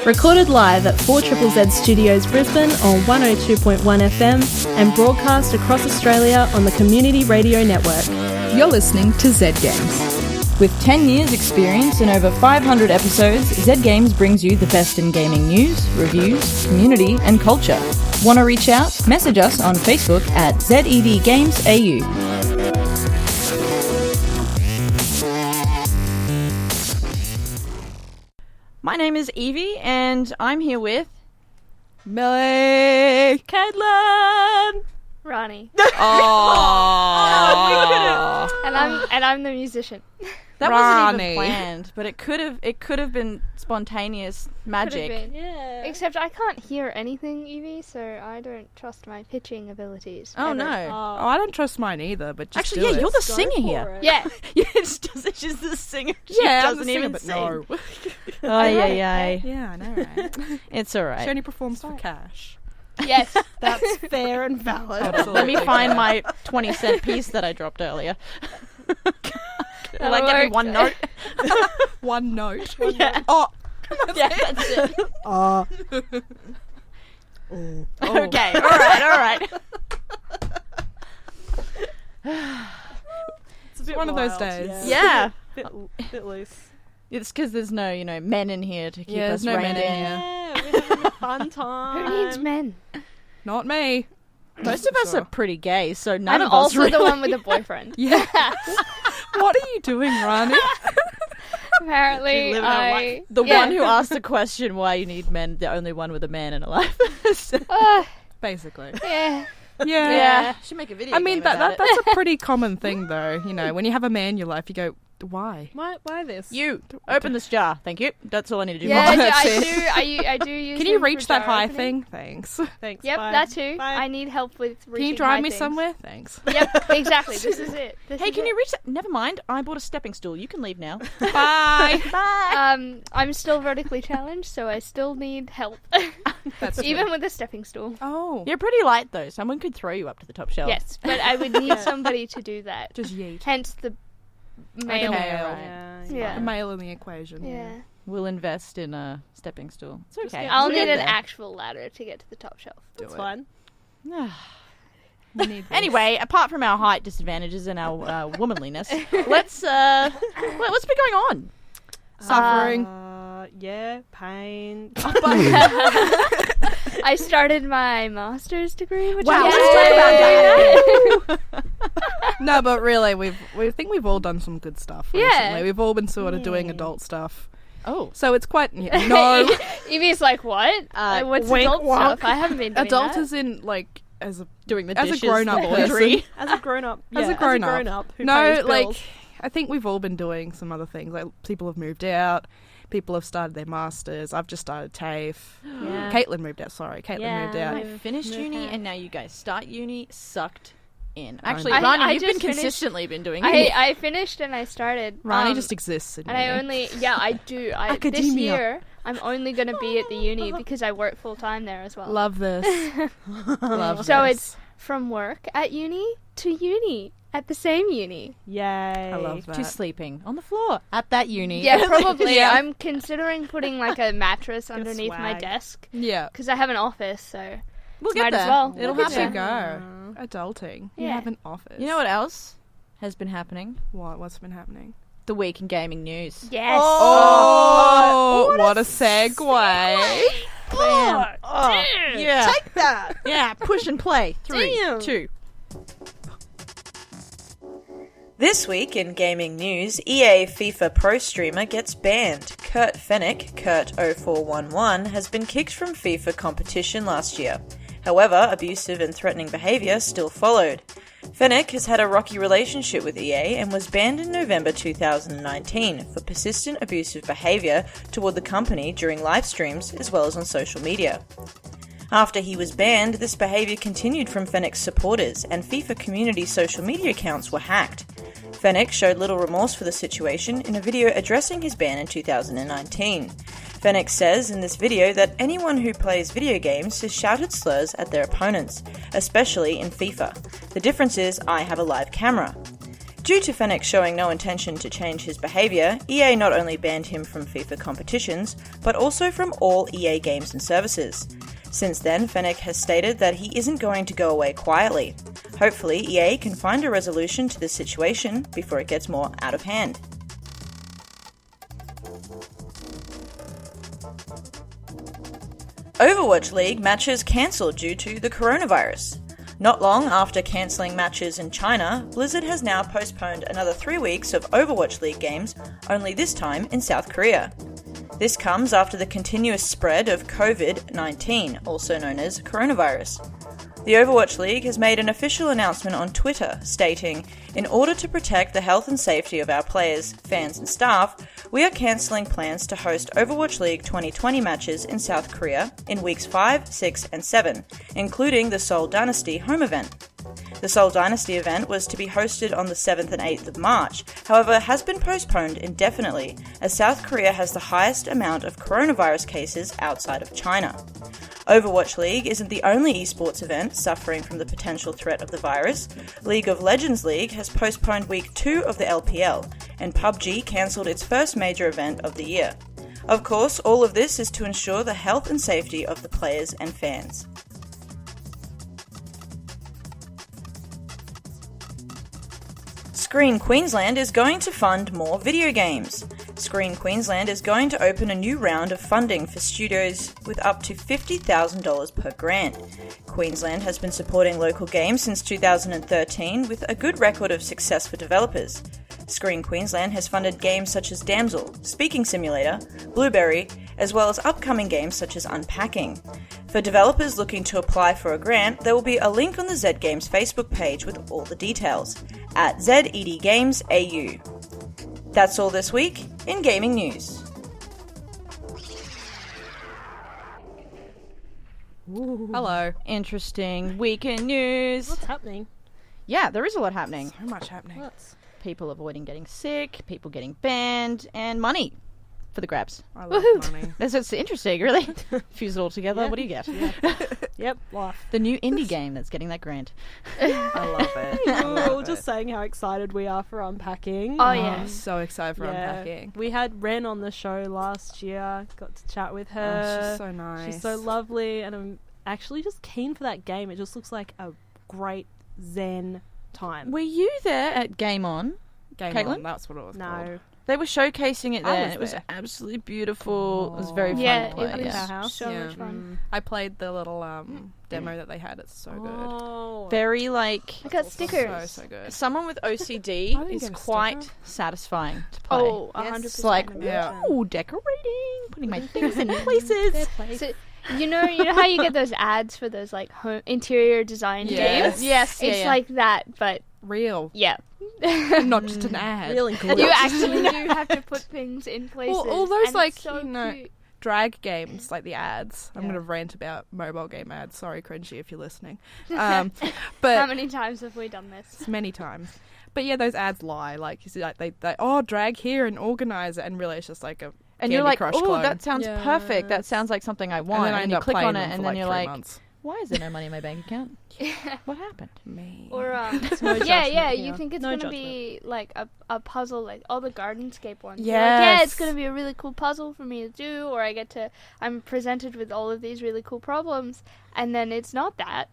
Recorded live at 4ZZZ Studios Brisbane on 102.1 FM and broadcast across Australia on the Community Radio Network. You're listening to Z Games. With 10 years experience and over 500 episodes, Z Games brings you the best in gaming news, reviews, community and culture. Want to reach out? Message us on Facebook at ZEVGamesAU. My name is Evie, and I'm here with Millie! Caitlin! Rani. Oh, And I'm the musician. That wasn't Rani. even planned, but it could have been spontaneous magic. Could've been. yeah. Except I can't hear anything, Evie, so I don't trust my pitching abilities. Oh ever. no! Oh, I don't trust mine either, but just Actually, do yeah, it. you're the singer here. Yeah. Yeah, she's the singer. She Yeah, I'm doesn't the singer, even but sing. no. Ay, ay. Yeah, I know, right? It's alright. She only performs for cash. Yes. That's fair and valid. Let me find my 20-cent piece that I dropped earlier. Will I give me one note? One note. Yeah. Oh, Yeah, that's it. Oh. Okay, alright. It's a bit one of those wild, days. Yeah. Bit loose. It's because there's no, men in here to keep Yeah, us there's no reined men in in. here. Yeah, we're having a fun time. Who needs men? Not me. Most of us Sure. are pretty gay, so none I'm of us also really... the one with a boyfriend. Yeah. What are you doing, Rani? Apparently, She's living her life. The one who asked the question why you need men, the only one with a man in her life. Basically. Yeah. Yeah. Should make a video I mean, game about that's a pretty common thing, though. You know, when you have a man in your life, you go, why? Why this? You, open this jar, thank you. That's all I need to do. Yeah, That's I it. do use Can you them reach for that jar high opening. thing? Thanks. Thanks. Yep, bye. that too. Bye. I need help with reaching Can you drive high me things. somewhere? Thanks. Yep, exactly. This is it. Hey, can you reach that? Never mind, I bought a stepping stool. You can leave now. Bye. Bye. I'm still vertically challenged, so I still need help. That's Even with a stepping stool. Oh. You're pretty light, though. Someone could throw you up to the top shelf. Yes, but I would need somebody to do that. Just yeet. Hence the male. Okay, Male. alright. Yeah. The male in the equation. Yeah. We'll invest in a stepping stool. It's okay. get- I'll We'll need get an there. actual ladder to get to the top shelf. That's it. fine. We need this. Anyway, apart from our height disadvantages and our womanliness, let's what's been going on? Suffering. Yeah, pain. I started my master's degree, which Wow, is let's talk about No, but really, we think we've all done some good stuff Yeah. recently. We've all been sort of doing adult stuff. Oh, So it's quite... No. Evie's like, what? What's wink, adult wonk. stuff? I haven't been doing Adult that. is in, like, as a doing the As a dishes, grown-up the laundry. person. As a grown-up. Yeah, As a grown-up. who No, pays like, bills. I think we've all been doing some other things. Like, people have moved out. People have started their masters. I've just started TAFE. Yeah. Caitlin moved out. Sorry, Caitlin Yeah. moved out. I finished uni, and now you guys start uni. Sucked in. Actually, I- Rani, I you've been just finished- consistently been doing uni. I finished and I started. Rani just exists in And I uni. only, I do. This Academia. year, I'm only going to be at the uni because I work full time there as well. Love this. Love So this. it's from work at uni to uni at the same uni. Yay. I love that. to sleeping on the floor at that uni. Yeah, probably. Yeah. I'm considering putting like a mattress underneath my swag. desk Yeah. because I have an office, so We'll get might there. as well. It'll We'll Look get happen. at you go. Adulting. You Yeah. have an office. You know what else has been happening? What's been happening? The week in gaming news. yes. Oh, what a segue. Bam. Oh, Yeah. take that. Yeah, push and play. 3, Damn. 2. This week in gaming news, EA FIFA Pro streamer gets banned. Kurt Fennick, Kurt0411, has been kicked from FIFA competition last year. However, abusive and threatening behaviour still followed. Fennick has had a rocky relationship with EA and was banned in November 2019 for persistent abusive behaviour toward the company during live streams as well as on social media. After he was banned, this behaviour continued from Fennick's supporters, and FIFA community social media accounts were hacked. Fennick showed little remorse for the situation in a video addressing his ban in 2019. Fennick says in this video that anyone who plays video games has shouted slurs at their opponents, especially in FIFA. The difference is I have a live camera. Due to Fennec showing no intention to change his behaviour, EA not only banned him from FIFA competitions, but also from all EA games and services. Since then, Fennec has stated that he isn't going to go away quietly. Hopefully, EA can find a resolution to this situation before it gets more out of hand. Overwatch League matches cancelled due to the coronavirus. Not long after cancelling matches in China, Blizzard has now postponed another 3 weeks of Overwatch League games, only this time in South Korea. This comes after the continuous spread of COVID-19, also known as coronavirus. The Overwatch League has made an official announcement on Twitter stating, "In order to protect the health and safety of our players, fans and staff, we are cancelling plans to host Overwatch League 2020 matches in South Korea in weeks 5, 6 and 7, including the Seoul Dynasty home event." The Seoul Dynasty event was to be hosted on the 7th and 8th of March, however has been postponed indefinitely, as South Korea has the highest amount of coronavirus cases outside of China. Overwatch League isn't the only esports event suffering from the potential threat of the virus. League of Legends League has postponed week 2 of the LPL, and PUBG cancelled its first major event of the year. Of course, all of this is to ensure the health and safety of the players and fans. Screen Queensland is going to fund more video games. Screen Queensland is going to open a new round of funding for studios with up to $50,000 per grant. Queensland has been supporting local games since 2013 with a good record of success for developers. Screen Queensland has funded games such as Damsel, Speaking Simulator, Blueberry, as well as upcoming games such as Unpacking. For developers looking to apply for a grant, there will be a link on the Z Games Facebook page with all the details, at ZEDGamesAU. That's all this week in gaming news. Hello. Interesting weekend news. What's happening? Yeah, there is a lot happening. So much happening. What's... People avoiding getting sick, people getting banned, and money for the grabs. I love money. It's interesting, really. Fuse it all together. Yeah. What do you get? Yep, life. The new indie game that's getting that grant. I love it. I We love were just it. saying how excited we are for Unpacking. Oh, yeah. I'm so excited for Unpacking. We had Ren on the show last year. Got to chat with her. She's so nice. She's so lovely, and I'm actually just keen for that game. It just looks like a great zen time. Were you there at Game On? Game Caitlin? On, that's what it was called. No. They were showcasing it I there, was and it was there. absolutely beautiful. It was very fun Yeah, to play. it was Our house. so Yeah. much fun. I played the little demo that they had. It's so good. Oh. Very like I got stickers. So good. someone with OCD I didn't is get a quite sticker. satisfying to play. Oh, Yes. 100%. It's like, Yeah. ooh, decorating, putting my things in places. So, you know how you get those ads for those like home interior design Yes. games? Yes, It's yeah. like that, but Real. yeah. Not just an ad. Really good. You actually do have to put things in places. all those, and like, it's so you know, cute. Drag games, like the ads. I'm Yeah. going to rant about mobile game ads. Sorry, Cringy, if you're listening. How But many times have we done this? many times. But yeah, those ads lie. Like, you see, like they drag here and organize it, and really it's just like a And you're Candy like, Crush oh, clone. that sounds perfect. That sounds like something I want. And then I And end you up click playing on it, them and for then like you're 3 like, months. why is there no money in my bank account? What happened? Me. Or No yeah, judgment you here. think it's No gonna judgment. be like a puzzle, like all the Gardenscape ones. You're like, yeah, it's Yes. gonna be a really cool puzzle for me to do, or I'm presented with all of these really cool problems, and then it's not that.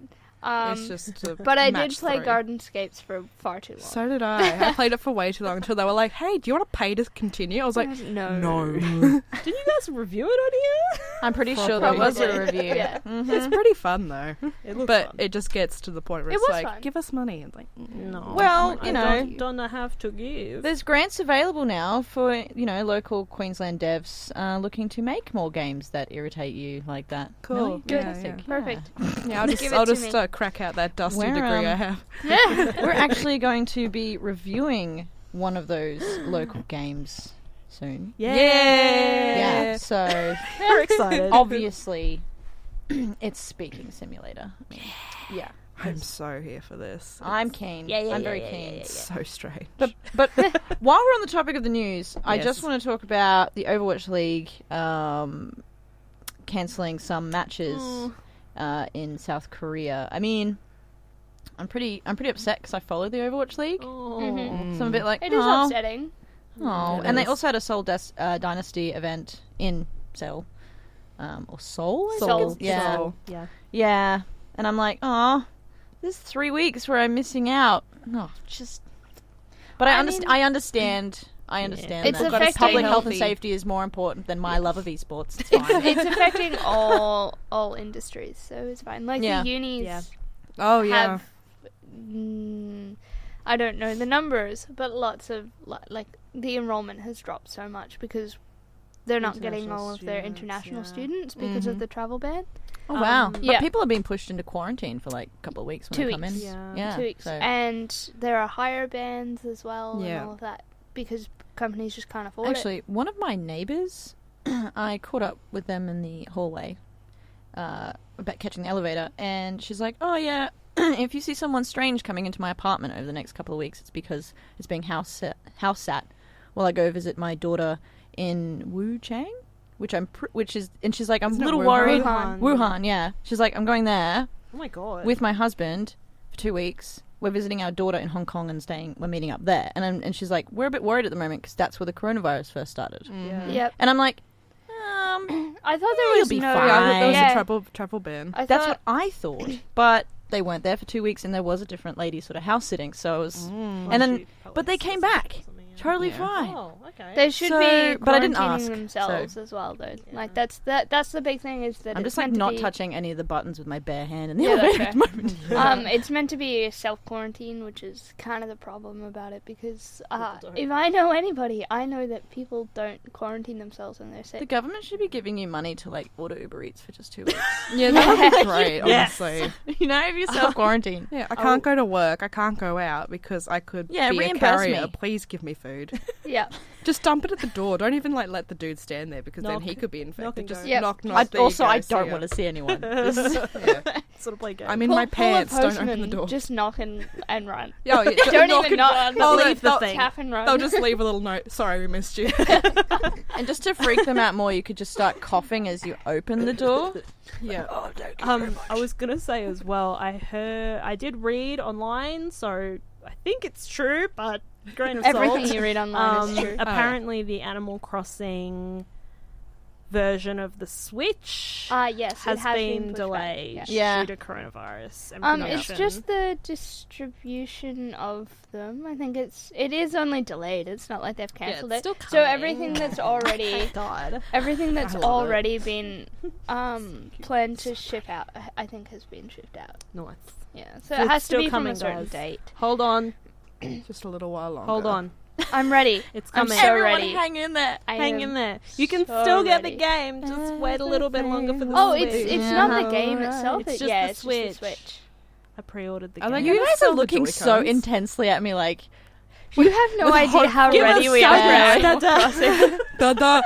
It's just a But I did match play 3. Gardenscapes for far too long. So did I. I played it for way too long until they were like, hey, do you want to pay to continue? I was like, no. Didn't you guys review it on here? I'm pretty sure there was a Probably. review. Yeah. Mhm. It's pretty fun though. It looks But fun. it just gets to the point where It it's was like, fun. give us money. And like, No. Well, I you know. don't have to give. There's grants available now for, local Queensland devs looking to make more games that irritate you like that. Cool. Really? Yeah, Fantastic. yeah. Perfect. Yeah, I'll Give it to just me. crack out that dusty We're, degree I um, have. We're actually going to be reviewing one of those local games soon. Yeah. Yeah, so We're excited. obviously it's Speaking Simulator. Yeah. I'm so here for this. I'm keen. Yeah, yeah, I'm yeah, very yeah, keen. yeah, yeah. It's so strange. But while we're on the topic of the news, I Yes. just want to talk about the Overwatch League cancelling some matches in South Korea. I mean, I'm pretty upset because I follow the Overwatch League. Oh. So I'm a bit like, It is upsetting. Oh, and they also had a Soul Dynasty event in Seoul. Or Seoul? I think Seoul. it's- Yeah. Seoul. Yeah. Yeah. And I'm like, oh, there's 3 weeks where I'm missing out. No, just... But I understand It's that affecting public health and healthy. safety is more important than my love of esports. It's fine. It's affecting all industries, so it's fine. Like Yeah. the unis Yeah. Oh yeah. have, I don't know the numbers, but lots of like the enrollment has dropped so much because they're not getting all of their international students because of the travel ban. Oh, wow. But yeah. people are being pushed into quarantine for like a couple of weeks when 2 they come in. weeks. Yeah. 2 weeks, So. and there are higher bans as well, Yeah. and all of that because companies just can't afford it. Actually, one of my neighbours, I caught up with them in the hallway about catching the elevator, and she's like, oh yeah, if you see someone strange coming into my apartment over the next couple of weeks, it's because it's being house sat while I go visit my daughter in Wuchang, and she's like, I'm Isn't a it little Wuhan? worried. Wuhan. Wuhan, yeah. She's like, I'm going there Oh my god. with my husband for 2 weeks. We're visiting our daughter in Hong Kong and we're meeting up there. And she's like, we're a bit worried at the moment because that's where the coronavirus first started. Yeah. Yep. And I'm like, I thought there You'll was be no. fine. Yeah, there was Yeah. a travel ban. I that's thought, what I thought. But they weren't there for 2 weeks, and there was a different lady sort of house sitting. So it was, and then, but they came back totally Yeah. fine. Oh, okay. They should So- be but I didn't quarantining ask, themselves as well, though. Like that's the big thing is that I'm it's just like meant to not be, touching any of the buttons with my bare hand in the Yeah, elevator that's at the moment. It's meant to be a self quarantine, which is kind of the problem about it because don't. if I know anybody, I know that people don't quarantine themselves when they're The sick. government should be giving you money to like order Uber Eats for just 2 weeks. Yeah, that would be great. Yes. Honestly. You know, if you self quarantine. Yeah, I can't go to work. I can't go out because I could Yeah, be a reimburse carrier. me. Please give me food. Yeah, Just dump it at the door. Don't even like let the dude stand there because then Knock- he could be knock infected. and Just go. Yep. knock. I there you go, see don't ya. want to see anyone. Yeah. Sort of play game. I'm in Pull- my pull a pants. Don't open the postman, door. Just knock and run. Yeah, yeah, Don't knock even and knock. run. They'll leave the thing. Tap and run. They'll just leave a little note. Sorry, we missed you. And just to freak them out more, you could just start coughing as you open the door. Yeah. I was gonna say as well. I did read online, so I think it's true, but grain of Everything salt. you read online is true. Apparently, the Animal Crossing version of the Switch Yes, it has has been pushed back, delayed Yeah. due to coronavirus. And It's production. just the distribution of them. I think it is only delayed. It's not like they've cancelled it's it. still So coming. everything that's already God. everything that's I love it. already been planned to ship out, I think has been shipped out. Nice. Yeah. So It's it has to still be from coming, a certain guys. date. Hold on. Just a little while longer. Hold on. I'm ready. It's I'm coming. so Everyone ready. hang in there. I Hang am in there. You can so still get the ready. game. Just wait a little bit longer for the Oh, Switch. it's Yeah. not the game itself. It's just yeah, the it's just the Switch. Switch. I pre-ordered the Are they game. You gonna guys sell are the looking so Joy-Cons? intensely at me like, You have no With idea hope- how Give ready us we are. some for Animal Crossing. Da-da.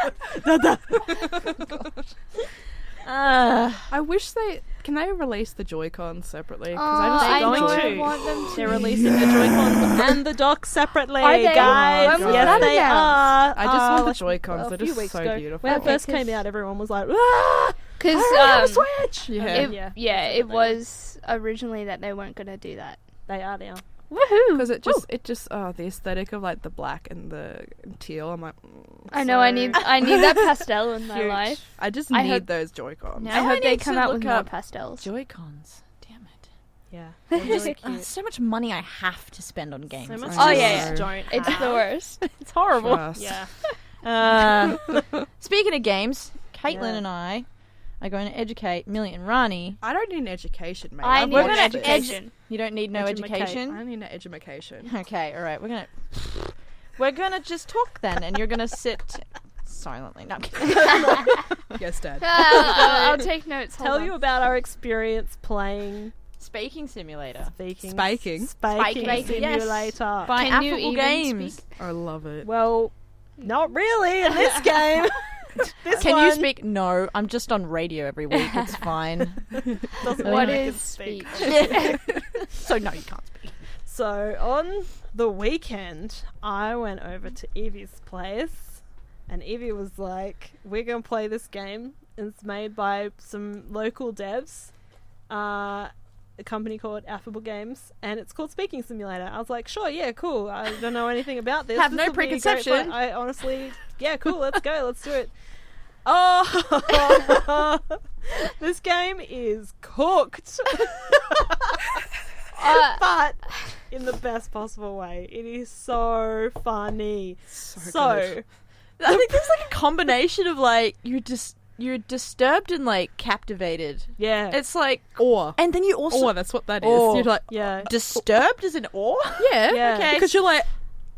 ah. I wish can they release the Joy-Cons separately? Because Oh, I just I love going know Joy- I to. want them to. They're releasing the Joy-Cons and the dock separately, Are they? guys. When was yes, that they are. I just want the like, Joy-Cons. a They're few just weeks so ago. beautiful. When it Okay, first came 'cause- out, everyone was like, "Ah, Because I have a Switch!" Yeah. it was originally that they weren't going to do that. They are now. Woohoo! Because it just the aesthetic of like the black and the teal. I'm like, I know I need that pastel in my Huge. life. I just I need hope- those Joy-Cons. Now I hope they need come to out look with more up pastels. Joy-Cons. Damn it. Yeah, they're really Oh, cute. so much money I have to spend on games. So much Oh, you yeah, just yeah. don't It's have. the worst. It's horrible. Trust. Yeah. Speaking of games, Caitlin Yeah. and I are going to educate Millie and Rani. I don't need an education, mate. I I've need we're an watched gonna this. education. You don't need no Educate. education. I need an education. Okay, all right. We're gonna just talk then, and you're gonna sit silently. No, I'm kidding. Yes, Dad. I'll take notes. Hold Tell on. you about our experience playing Speaking simulator Spiking Spiking? Spiking, yes. Simulator. by Can you Affable even Games. speak? I love it. Well, not really in this game. This Can you one speak? No, I'm just on radio every week. It's fine. doesn't What mean I can is speech? So no, you can't speak. So on the weekend, I went over to Evie's place, and Evie was like, "We're gonna play this game. It's made by some local devs, a company called Affable Games, and it's called Speaking Simulator. I was like, sure, yeah, cool. I don't know anything about this. Have This no will be great preconception. fun. I honestly, yeah, cool. Let's go. Let's do it. Oh, this game is cooked. But in the best possible way. It is so funny. So good. I think there's like a combination of like you're disturbed and like captivated. Yeah. It's like Awe. and then you also That's what that is. Awe. You're like, yeah. disturbed as in awe. yeah, Yeah. Okay. because you're like,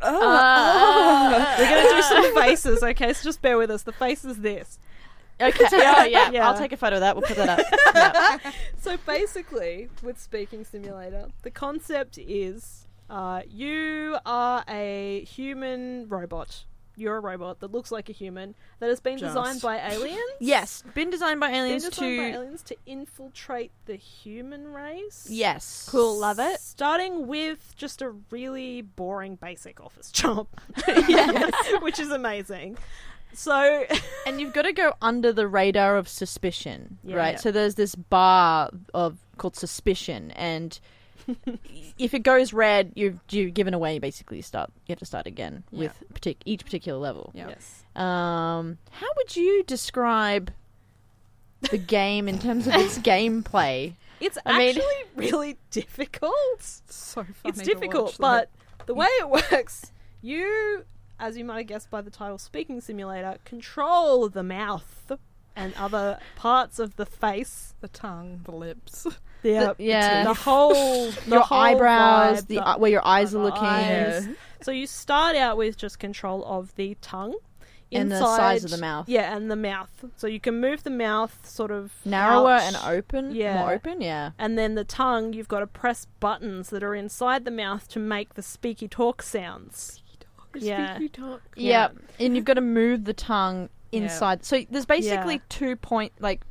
We're going to do some faces, okay? So just bear with us. The face is this. Okay. Oh yeah. Yeah. I'll take a photo of that. We'll put that up. Yeah. So basically, with Speaking Simulator, the concept is you are a human robot. You're a robot that looks like a human that has been designed by aliens. Yes, been designed by aliens To infiltrate the human race. Yes. Cool, love it. Starting with just a really boring basic office job. Which is amazing. So And you've got to go under the radar of suspicion, Yeah. right? Yeah. So there's this bar called suspicion, and if it goes red, you're given away. Basically, you have to start again with each particular level. yeah. yes. How would you describe the game in terms of its gameplay? It's I mean- actually really difficult. So funny. It's to difficult, watch, but the way it works, you, as you might have guessed by the title Speaking Simulator, control the mouth and other parts of the face. the tongue, the lips. The whole Your eyebrows, vibe, where your eyes are the looking, eyes. So you start out with just control of the tongue. and the size of the mouth. Yeah, and the mouth. So you can move the mouth sort of Narrower out. and open. Yeah. More open. Yeah. And then the tongue, you've got to press buttons that are inside the mouth to make the speaky talk sounds. Yeah. Yeah, and you've got to move the tongue inside. So there's basically Yeah. 2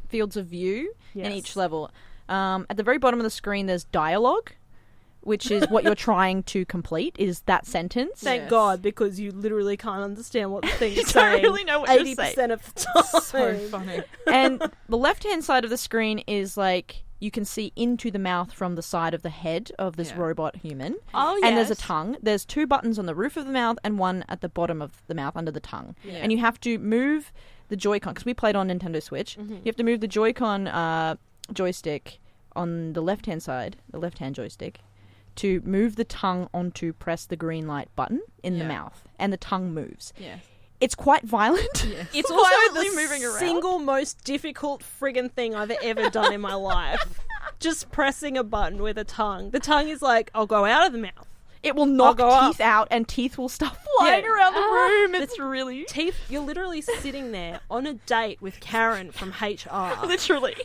fields of view in Yes. each level. At the very bottom of the screen, there's dialogue, which is what you're trying to complete. Is that sentence? Thank Yes. God, because you literally can't understand what the thing You is don't saying. really know what you're 80% of the time. So funny. And the left-hand side of the screen is like you can see into the mouth from the side of the head of this robot human. Oh, And there's a yes. tongue. There's 2 buttons on the roof of the mouth and one at the bottom of the mouth under the tongue. Yeah. And you have to move the Joy-Con, because we played on Nintendo Switch. Mm-hmm. You have to move the Joy-Con joystick on the left-hand side, the left-hand joystick, to move the tongue onto press the green light button in the Yeah. mouth. And the tongue moves. Yeah. It's quite violent. Yes. It's also Violently the moving around. single most difficult friggin' thing I've ever done in my life. Just pressing a button with a tongue. The tongue is like, I'll go out of the mouth. It will knock go up. teeth out and teeth will start flying Yeah. around the room. It's really... Teeth, you're literally sitting there on a date with Karen from HR. Literally.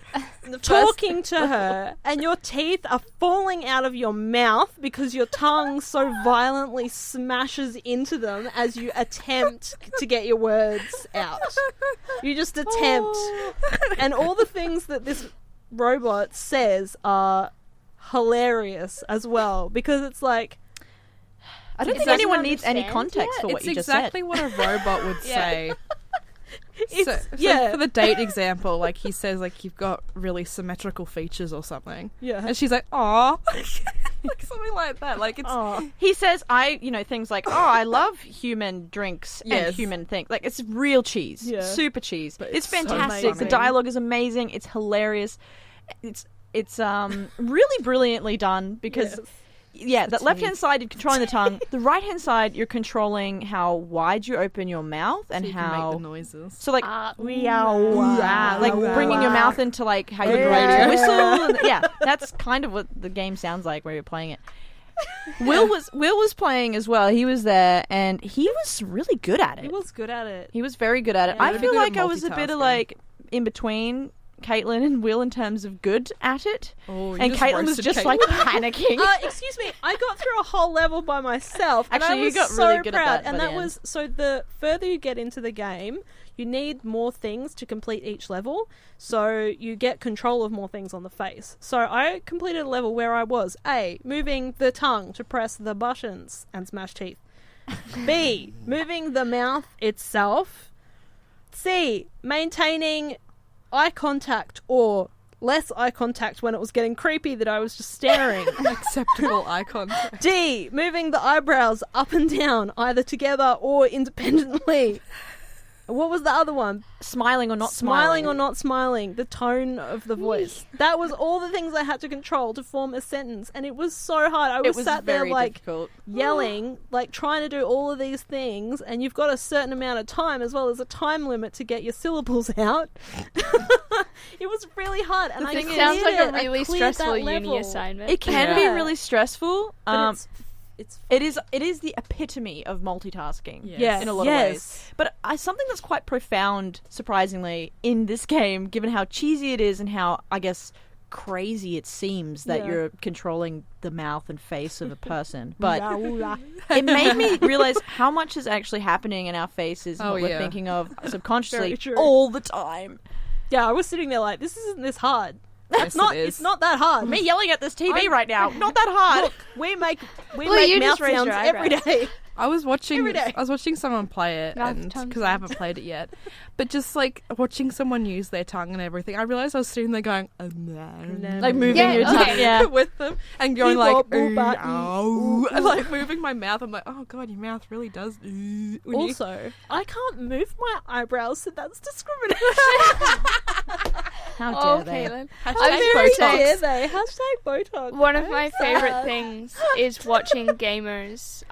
Talking to her, and your teeth are falling out of your mouth because your tongue so violently smashes into them as you attempt to get your words out. You just attempt. And all the things that this robot says are hilarious as well, because it's like, I don't It think doesn't anyone needs any understand context yet. for what It's you just exactly said. what a robot would say. So yeah. for the date example, like he says, like you've got really symmetrical features or something, yeah. and she's like, "Aw," like something like that. Like it's Oh. He says, things like, I love human drinks and Yes. human things. Like, it's real cheese. Yeah. Super cheese. But It's it's so fantastic. The funny. dialogue is amazing. It's hilarious. It's really brilliantly done because... Yes. Yeah, that left-hand side you're controlling the tongue. The right-hand side you're controlling how wide you open your mouth and so you can how... make the noises. So, like, like bringing your mouth into, like, how you're going to whistle. And, yeah, that's kind of what the game sounds like where you're playing it. Will was playing as well. He was there, and he was really good at it. He was good at it. He was very good at it. Yeah. I Really feel good at like I was a bit of, multitasking. like, in between Caitlin and Will in terms of good at it. Oh, you And just Caitlin was roasted just, Caitlin. like, panicking. Excuse me, I got through a whole level by myself. And Actually, I you was got so really good at proud. that by And the that end. was so. The further you get into the game, you need more things to complete each level. So you get control of more things on the face. So I completed a level where I was A, moving the tongue to press the buttons and smash teeth. B, moving the mouth itself. C, maintaining eye contact or less eye contact when it was getting creepy that I was just staring. Acceptable eye contact. D, moving the eyebrows up and down, either together or independently. What was the other one? Smiling or not Smiling or not smiling. The tone of the voice. That was all the things I had to control to form a sentence, and it was so hard. I was sat there like difficult. yelling, like trying to do all of these things, and you've got a certain amount of time as well as a time limit to get your syllables out. It was really hard, and It sounds like a really stressful uni assignment. It can be really stressful. But it is the epitome of multitasking in a lot of ways. But something that's quite profound, surprisingly, in this game, given how cheesy it is and how, I guess, crazy it seems that you're controlling the mouth and face of a person. But it made me realize how much is actually happening in our faces and what we're thinking of subconsciously all the time. Yeah, I was sitting there like, this isn't this hard. It's not that hard. Me yelling at this TV right now, not that hard. Look, we make you mouth just raised sounds your every eyebrows. day. I was watching Every day. someone play it, Mouth and tongue because I haven't played it yet, but just like watching someone use their tongue and everything, I realized I was sitting there going, Like moving Yeah, your tongue. okay. Yeah. with them and going Beep, like, bop, boop, "Ooh, bop, ow," and like moving my mouth. I'm like, oh god, your mouth really does. When you- Also, I can't move my eyebrows, so that's discrimination. How Oh, dare they? Caitlin. Hashtag Very Botox. dare they? Hashtag Botox. One of my favorite things is watching gamers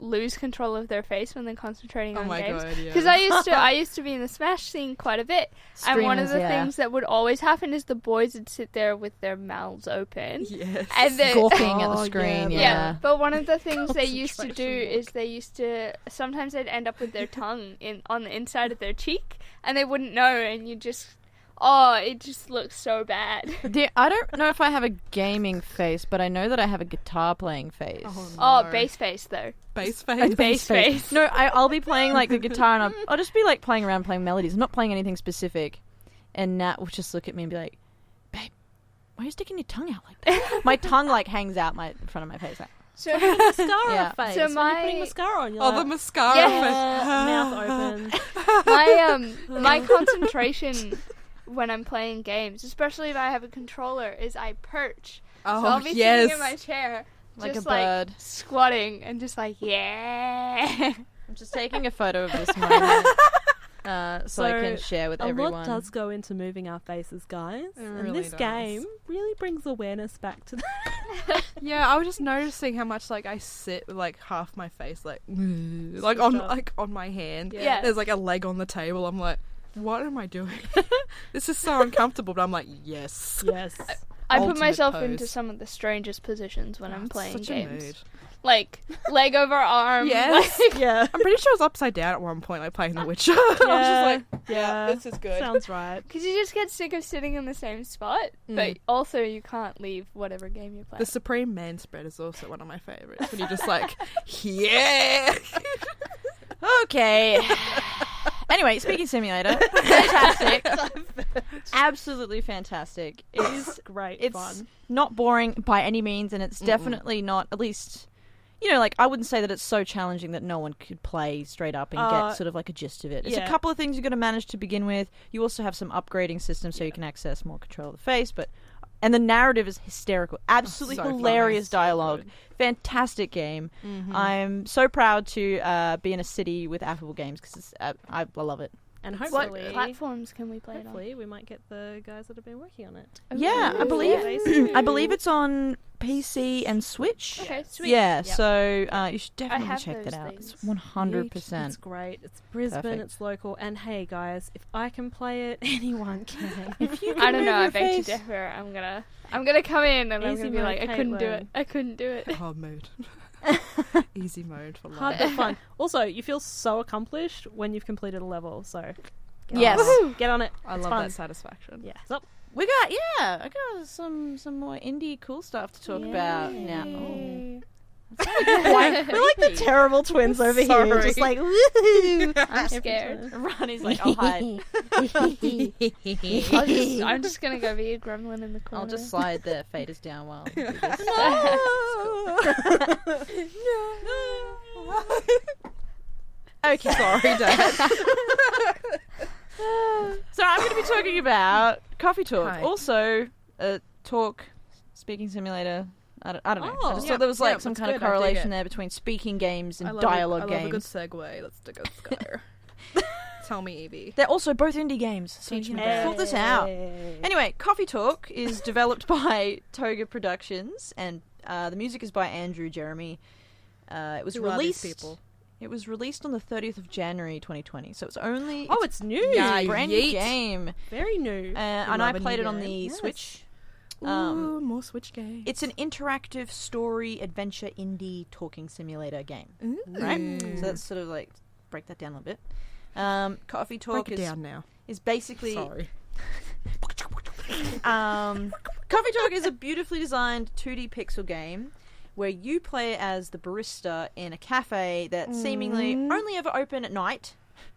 lose control of their face when they're concentrating Oh on my games. god, yeah. Because I used to be in the Smash scene quite a bit, and one of the Streamers, yeah. things that would always happen is the boys would sit there with their mouths open, Yes. and then Gawking at Oh, the screen, yeah. yeah. But one of the things they used to do Concentration is they used to sometimes they'd end up with their tongue on the inside of their cheek, and they wouldn't know, and you just. Oh, it just looks so bad. I don't know if I have a gaming face, but I know that I have a guitar playing face. Oh, bass face though. Bass face. Bass face. No, I'll be playing like the guitar, and I'll just be like playing around, playing melodies. I'm not playing anything specific. And Nat will just look at me and be like, "Babe, why are you sticking your tongue out like that?" My tongue like hangs out in front of my face. Like, So Mascara Yeah. face. So When you're my- putting mascara on, you're Oh, like, the mascara mouth face. open. my concentration when I'm playing games, especially if I have a controller, is I perch. Oh, So I'll be yes. sitting in my chair, Like just a bird. like squatting and just like yeah. I'm just taking a photo of this moment so I can share with a everyone. lot does go into moving our faces, guys. And really this does. game really brings awareness back to that. Yeah, I was just noticing how much like I sit with like half my face like on my hand. Yeah. There's like a leg on the table. I'm like, what am I doing? This is so uncomfortable, but I'm like, yes. Yes. I put Ultimate myself pose. into some of the strangest positions when I'm It's playing such a games. mood. Like leg over arm. Yes. like- Yeah. I'm pretty sure I was upside down at one point, like playing The Witcher. I was just like, yeah. this is good. Sounds right. Because you just get sick of sitting in the same spot, but also you can't leave whatever game you're playing. The Supreme Man spread is also one of my favorites. When you're just like, yeah. Okay. Anyway, speaking simulator, fantastic, absolutely fantastic. It's great It's fun. not boring by any means, and it's definitely not. At least, you know, like I wouldn't say that it's so challenging that no one could play straight up and get sort of like a gist of it. It's a yeah. couple of things you've got to manage to begin with. You also have some upgrading systems so you can access more control of the face, and the narrative is hysterical. Absolutely so hilarious funny. So dialogue. Fantastic game. I'm so proud to be in a city with affable games because I love it. And what hopefully, platforms can we play it on? hopefully we might get the guys that have been working on it. Yeah, I believe I believe it's on PC and Switch. Okay, sweet. Yeah, Yep. so you should definitely have check those that out. things. It's 100%. It's great. It's Brisbane. Perfect. It's local. And hey, guys, if I can play it, anyone can. If you I don't know. I move your beg to face- differ. I'm gonna come in and I'm Easy gonna be mode, like, I couldn't do Caitlin. it. I couldn't do it. Hard mode. Easy mode for Hard life. but fun. Also, you feel so accomplished when you've completed a level. So get Yes. on it. Get on it. I It's love fun. that satisfaction. Yeah. So, I got some more indie cool stuff to talk about now. Oh. we're like the terrible twins over here. Sorry. Just like, woohoo. I'm scared. Rani's like, I'll hide. I'm just gonna go be a gremlin in the corner. I'll just slide the faders down while we do this. Okay. Sorry, Dad. So I'm going to be talking about Coffee Talk. Hi. Also, speaking simulator. I don't know. I just thought there was Yeah, some that's kind of good. I dig correlation it. there between speaking games and I love dialogue I love a good games. segue. Let's go. Tell me, Evie. They're also both indie games, so Teach you me know, that. sort this out. Anyway, Coffee Talk is developed by Toga Productions, and the music is by Andrew Jeremy. It was Who are these released. people? It was released on the 30th of January 2020, so it's only Oh, it's new. Yeah, brand new yeet. game, Very new. and I love a played new it on game. the Yes. Switch. Ooh, more Switch games. It's an interactive story adventure indie talking simulator game, Ooh. right? So that's sort of like break that down a little bit. Coffee Talk Break it down now. is basically Sorry. Coffee Talk is a beautifully designed 2D pixel game where you play as the barista in a cafe that's seemingly only ever open at night,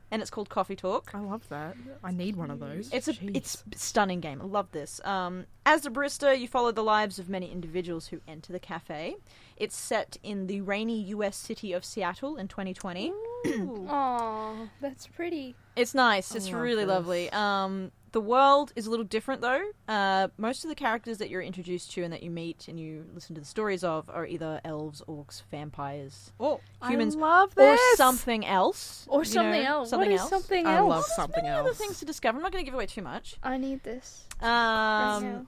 and it's called Coffee Talk. I love that. I need one of those. It's a Jeez. stunning game. I love this. As a barista, you follow the lives of many individuals who enter the cafe. It's set in the rainy U.S. city of Seattle in 2020. Oh, that's pretty. It's nice. I It's love really this. lovely. The world is a little different though. Most of the characters that you're introduced to and that you meet and you listen to the stories of are either elves, orcs, vampires, humans, I love or this. something else. Or you something know, else. Something What is else. something I else? love something Many other else. things to discover. I'm not going to give away too much. I need this right now.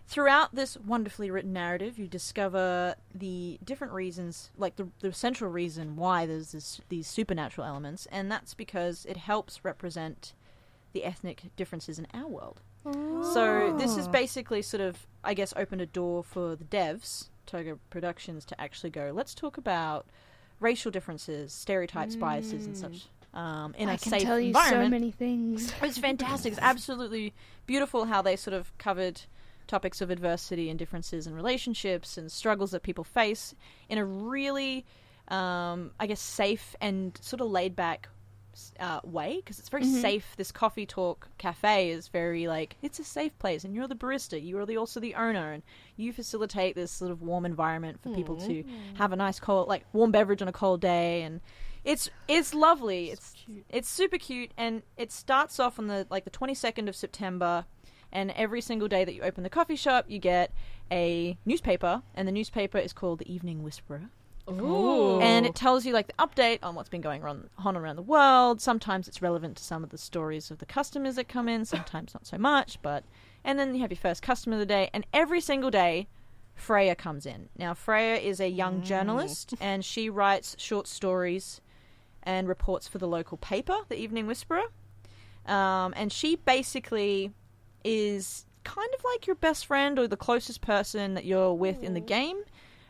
Throughout this wonderfully written narrative, you discover the different reasons, like the central reason why there's these supernatural elements, and that's because it helps represent the ethnic differences in our world. So this is basically sort of, I guess, opened a door for the devs, Toga Productions, to actually go, let's talk about racial differences, stereotypes, biases, and such in I a can safe tell you environment. so many things. It's fantastic. It's absolutely beautiful how they sort of covered topics of adversity and differences in relationships and struggles that people face in a really, I guess, safe and sort of laid back way, because it's very safe. This Coffee Talk cafe is very like, it's a safe place, and you're the barista, you are also the owner, and you facilitate this sort of warm environment for people to have a nice cold, like warm beverage on a cold day, and it's lovely. It's super cute, and it starts off on the 22nd of September, and every single day that you open the coffee shop, you get a newspaper, and the newspaper is called The Evening Whisperer. Ooh. And it tells you like the update on what's been going on around the world. Sometimes it's relevant to some of the stories of the customers that come in, sometimes not so much, and then you have your first customer of the day, and every single day Freya comes in. Now Freya is a young journalist, and she writes short stories and reports for the local paper, The Evening Whisperer. And she basically is kind of like your best friend or the closest person that you're with in the game.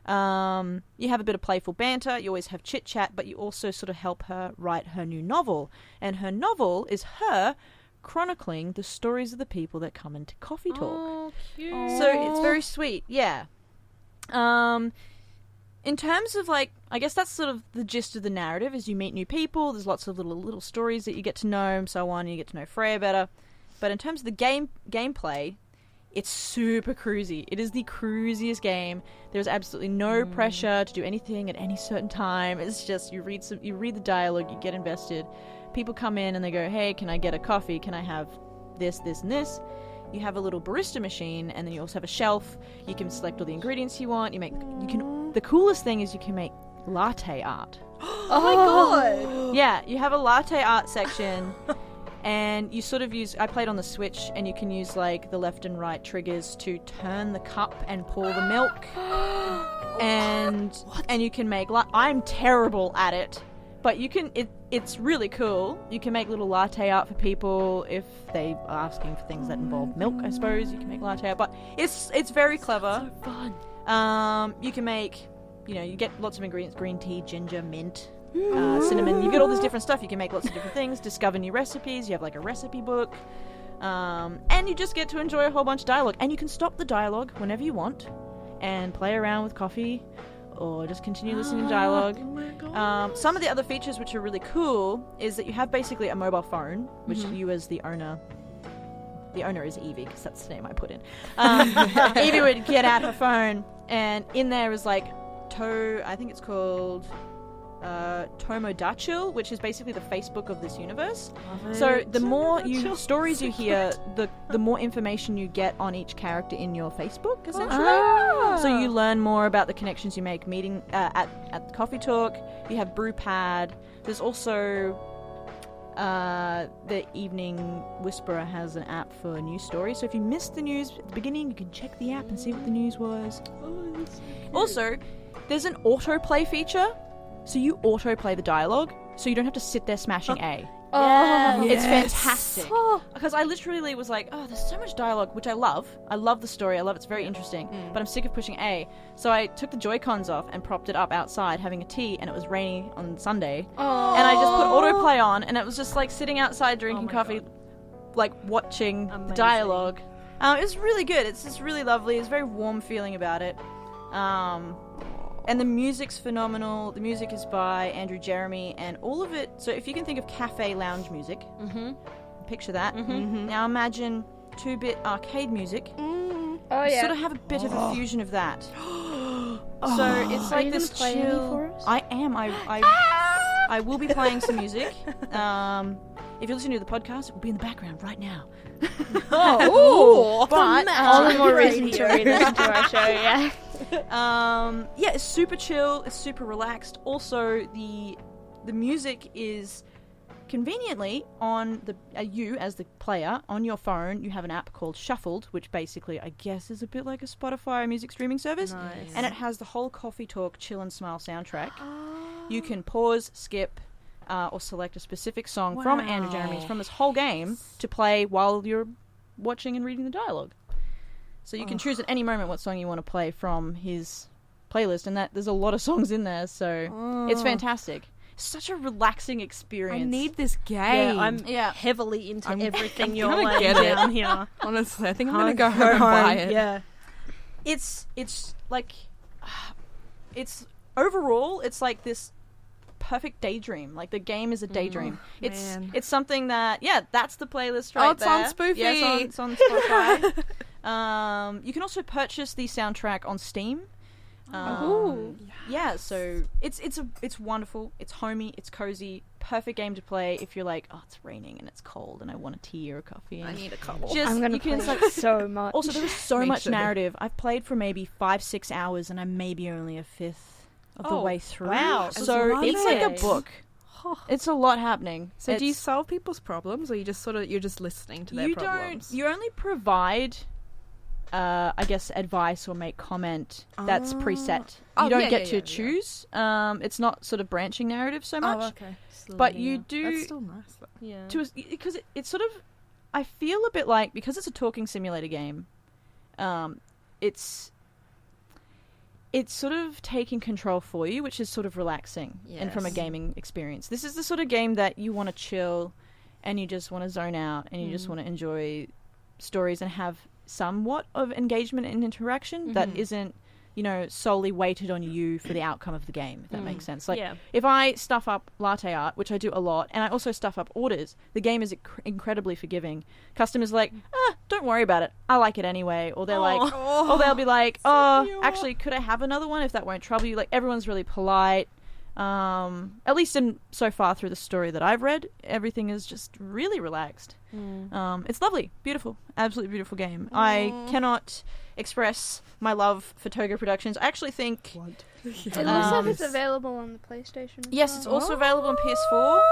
You have a bit of playful banter, you always have chit-chat, but you also sort of help her write her new novel. And her novel is her chronicling the stories of the people that come into Coffee Talk. Oh, cute. So it's very sweet, yeah. In terms of like, I guess that's sort of the gist of the narrative, is you meet new people, there's lots of little stories that you get to know, and so on, and you get to know Freya better. But in terms of the gameplay, it's super cruisy. It is the cruisiest game. There's absolutely no pressure to do anything at any certain time. It's just you read the dialogue, you get invested. People come in and they go, "Hey, can I get a coffee? Can I have this, this, and this?" You have a little barista machine, and then you also have a shelf. You can select all the ingredients you want. The coolest thing is you can make latte art. Oh my god! Yeah, you have a latte art section. And you sort of I played on the Switch, and you can use like the left and right triggers to turn the cup and pour the milk. And you can make I'm terrible at it, but you can it's really cool. You can make little latte art for people if they are asking for things that involve milk, I suppose. You can make latte art, but it's very clever. So fun. You can make, you get lots of ingredients: green tea, ginger, mint, cinnamon. You get all this different stuff. You can make lots of different things, discover new recipes. You have like a recipe book, and you just get to enjoy a whole bunch of dialogue. And you can stop the dialogue whenever you want and play around with coffee, or just continue listening to dialogue. Oh my God. Some of the other features which are really cool is that you have basically a mobile phone, which you as the owner is Evie, because that's the name I put in. Evie would get out her phone, and in there is like I think it's called Tomodachi, which is basically the Facebook of this universe. So the more stories you hear, the more information you get on each character in your Facebook, essentially. So you learn more about the connections you make meeting at the coffee talk. You have Brewpad. There's also the Evening Whisperer has an app for news stories. So if you missed the news at the beginning, you can check the app and see what the news was. Also, there's an autoplay feature. So you autoplay the dialogue, so you don't have to sit there smashing A. Oh, It's fantastic. Because I literally was like, oh, there's so much dialogue, which I love. I love the story. I love it's very interesting. But I'm sick of pushing A. So I took the Joy-Cons off and propped it up outside having a tea, and it was rainy on Sunday. And I just put autoplay on, and it was just like sitting outside drinking coffee, like watching the dialogue. It was really good. It's just really lovely. It's a very warm feeling about it. And the music's phenomenal. The music is by Andrew Jeremy, and all of it. So if you can think of cafe lounge music, picture that. Now imagine 2-bit arcade music. Oh yeah. Sort of have a bit of a fusion of that. So it's like this play any chill. for us? I am. I will be playing some music. If you're listening to the podcast, it will be in the background right now. But all the more reason to re-listen to our show. Yeah. Yeah, it's super chill. It's super relaxed. Also, the music is conveniently on you as the player on your phone. You have an app called Shuffled, which basically I guess is a bit like a Spotify music streaming service. Nice. And it has the whole Coffee Talk Chill and Smile soundtrack. You can pause, skip, or select a specific song from Andrew Jeremy's from this whole game to play while you're watching and reading the dialogue. So you can choose at any moment what song you want to play from his playlist, and that there's a lot of songs in there, so it's fantastic. Such a relaxing experience. I need this game. Yeah, I'm heavily into everything you're gonna laying get it. down here. Honestly, I think I'm gonna go home and buy it. Yeah. It's like it's overall it's like this perfect daydream. Like the game is a daydream. It's something that that's the playlist right it's there. on Spoofy. Yeah, it's on Spotify. You can also purchase the soundtrack on Steam. Yeah, so it's wonderful. It's homey. It's cozy. Perfect game to play if you're like, oh, it's raining and it's cold and I want a tea or a coffee. I need a couple. I'm gonna play so much. Also, there was so Me much too. narrative. I've played for maybe 5-6 hours and I'm maybe only a fifth of the way through. wow. So it's like a Nice. book. It's a lot happening. So do you It's- solve people's problems, or you just you're just listening to their problems? You only provide, I guess, advice or make comment that's preset. You don't get to choose. It's not sort of branching narrative so much. Oh, okay. But you do That's still nice. Though. Yeah. because it's sort of. I feel a bit like because it's a talking simulator game. It's sort of taking control for you, which is sort of relaxing and from a gaming experience. This is the sort of game that you want to chill and you just want to zone out and you just want to enjoy stories and have somewhat of engagement and interaction that isn't, solely weighted on you for the outcome of the game, if that makes sense. Like, if I stuff up latte art, which I do a lot, and I also stuff up orders, the game is incredibly forgiving. Customers are like, don't worry about it. I like it anyway. Or they're like, or they'll be like, actually, could I have another one if that won't trouble you? Like, everyone's really polite. At least so far through the story that I've read, everything is just really relaxed. It's lovely, beautiful, absolutely beautiful game. I cannot express my love for Toga Productions. I actually think It looks like it's available on the PlayStation. yes, it's also available on PS4.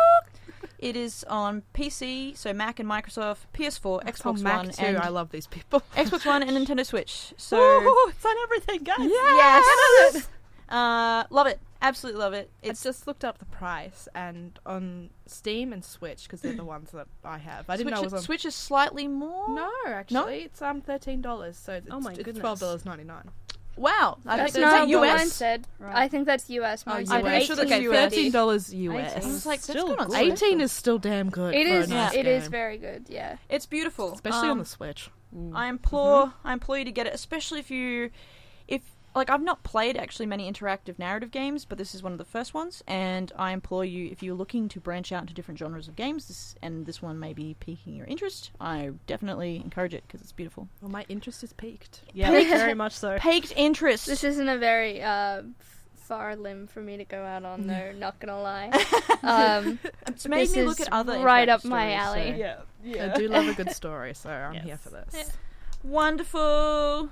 It is on PC, so Mac and Microsoft, PS4, Xbox Mac One, too. and I love these people. Xbox One and Nintendo Switch. So it's on everything, guys. yes, love it, absolutely love it. I just looked up the price and on Steam and Switch because they're the ones that I have. I didn't know it was on. Switch is slightly more. No, actually, it's $13. So it's, Oh my it's goodness. $12.99. Wow, I That's think not that's what US. mine said. I think that's US. Mine said I'm pretty sure that's 18. US. $13 I US. was like, that's Still good on good. Switch. 18 is still damn good. It for is. A nice It is game. very good. Yeah. It's beautiful, especially on the Switch. I implore you to get it, especially if I've not played actually many interactive narrative games, but this is one of the first ones, and I implore you, if you're looking to branch out into different genres of games, this one may be piquing your interest, I definitely encourage it because it's beautiful. Well, my interest is peaked. Yeah, very much so. Piqued interest. This isn't a very far limb for me to go out on, though, not gonna lie. It's made This me look is at other right interactive up my stories, alley. so- I do love a good story, so I'm Yes. here for this. Yeah. Wonderful.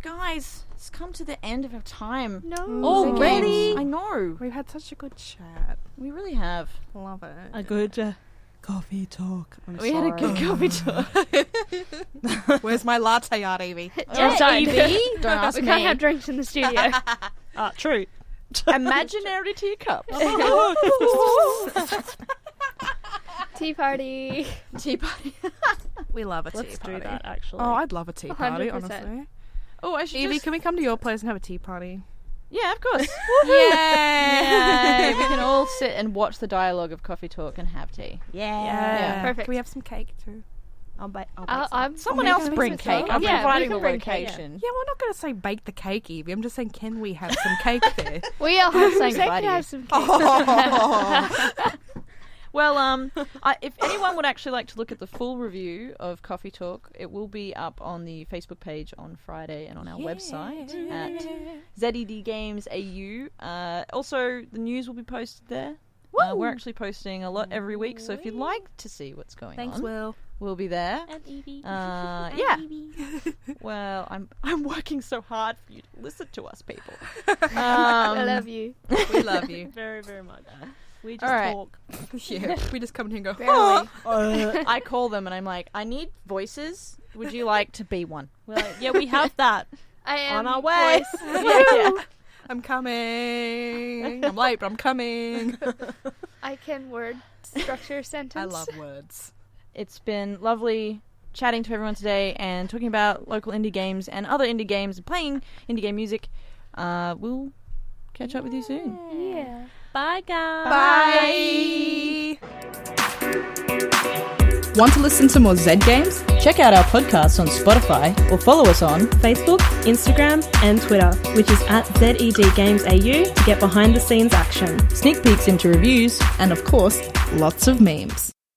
Guys, it's come to the end of our time. No. Already? I know. We've had such a good chat. We really have. Love it. A good coffee talk. We had a good coffee talk. Where's my latte art, Evie? Just Evie, don't ask we me. can't have drinks in the studio. true. Imaginary teacups. Tea party. Tea party. We love a tea Let's party. do that, actually. Oh, I'd love a tea party, 100%. honestly. Oh, I should Evie, just... can we come to your place and have a tea party? Yeah, of course. Yay! We can all sit and watch the dialogue of coffee talk and have tea. Yeah. Perfect. Can we have some cake too? I'll bake I'm Someone making else a bring mix of cake. stuff. I'm Yeah, we providing can the bring cake, location. Yeah, we're not going to say bake the cake, Evie. I'm just saying, can we have some cake there? We all have saying some goodbye to you. have some cake. Oh. Well, if anyone would actually like to look at the full review of Coffee Talk, it will be up on the Facebook page on Friday and on our website at ZED Games AU. Also, the news will be posted there. We're actually posting a lot every week, so if you'd like to see what's going Thanks, on, Will. we'll be there. And Evie. Yeah. Well, I'm working so hard for you to listen to us, people. I love you. We love you. very, very much. We just All right. talk. Yeah, we just come here and go, Barely. I call them and I'm like, I need voices. Would you like to be one? We're like, yeah, we have that. I am On our way. Yeah. I'm coming. I'm late, but I'm coming. I can word structure a sentence. I love words. It's been lovely chatting to everyone today and talking about local indie games and other indie games and playing indie game music. We'll catch up with you soon. Yeah. Bye, guys. Bye. Want to listen to more Zed games? Check out our podcast on Spotify or follow us on Facebook, Instagram, and Twitter, which is at ZEDGamesAU to get behind the scenes action. sneak peeks into reviews And of course, lots of memes.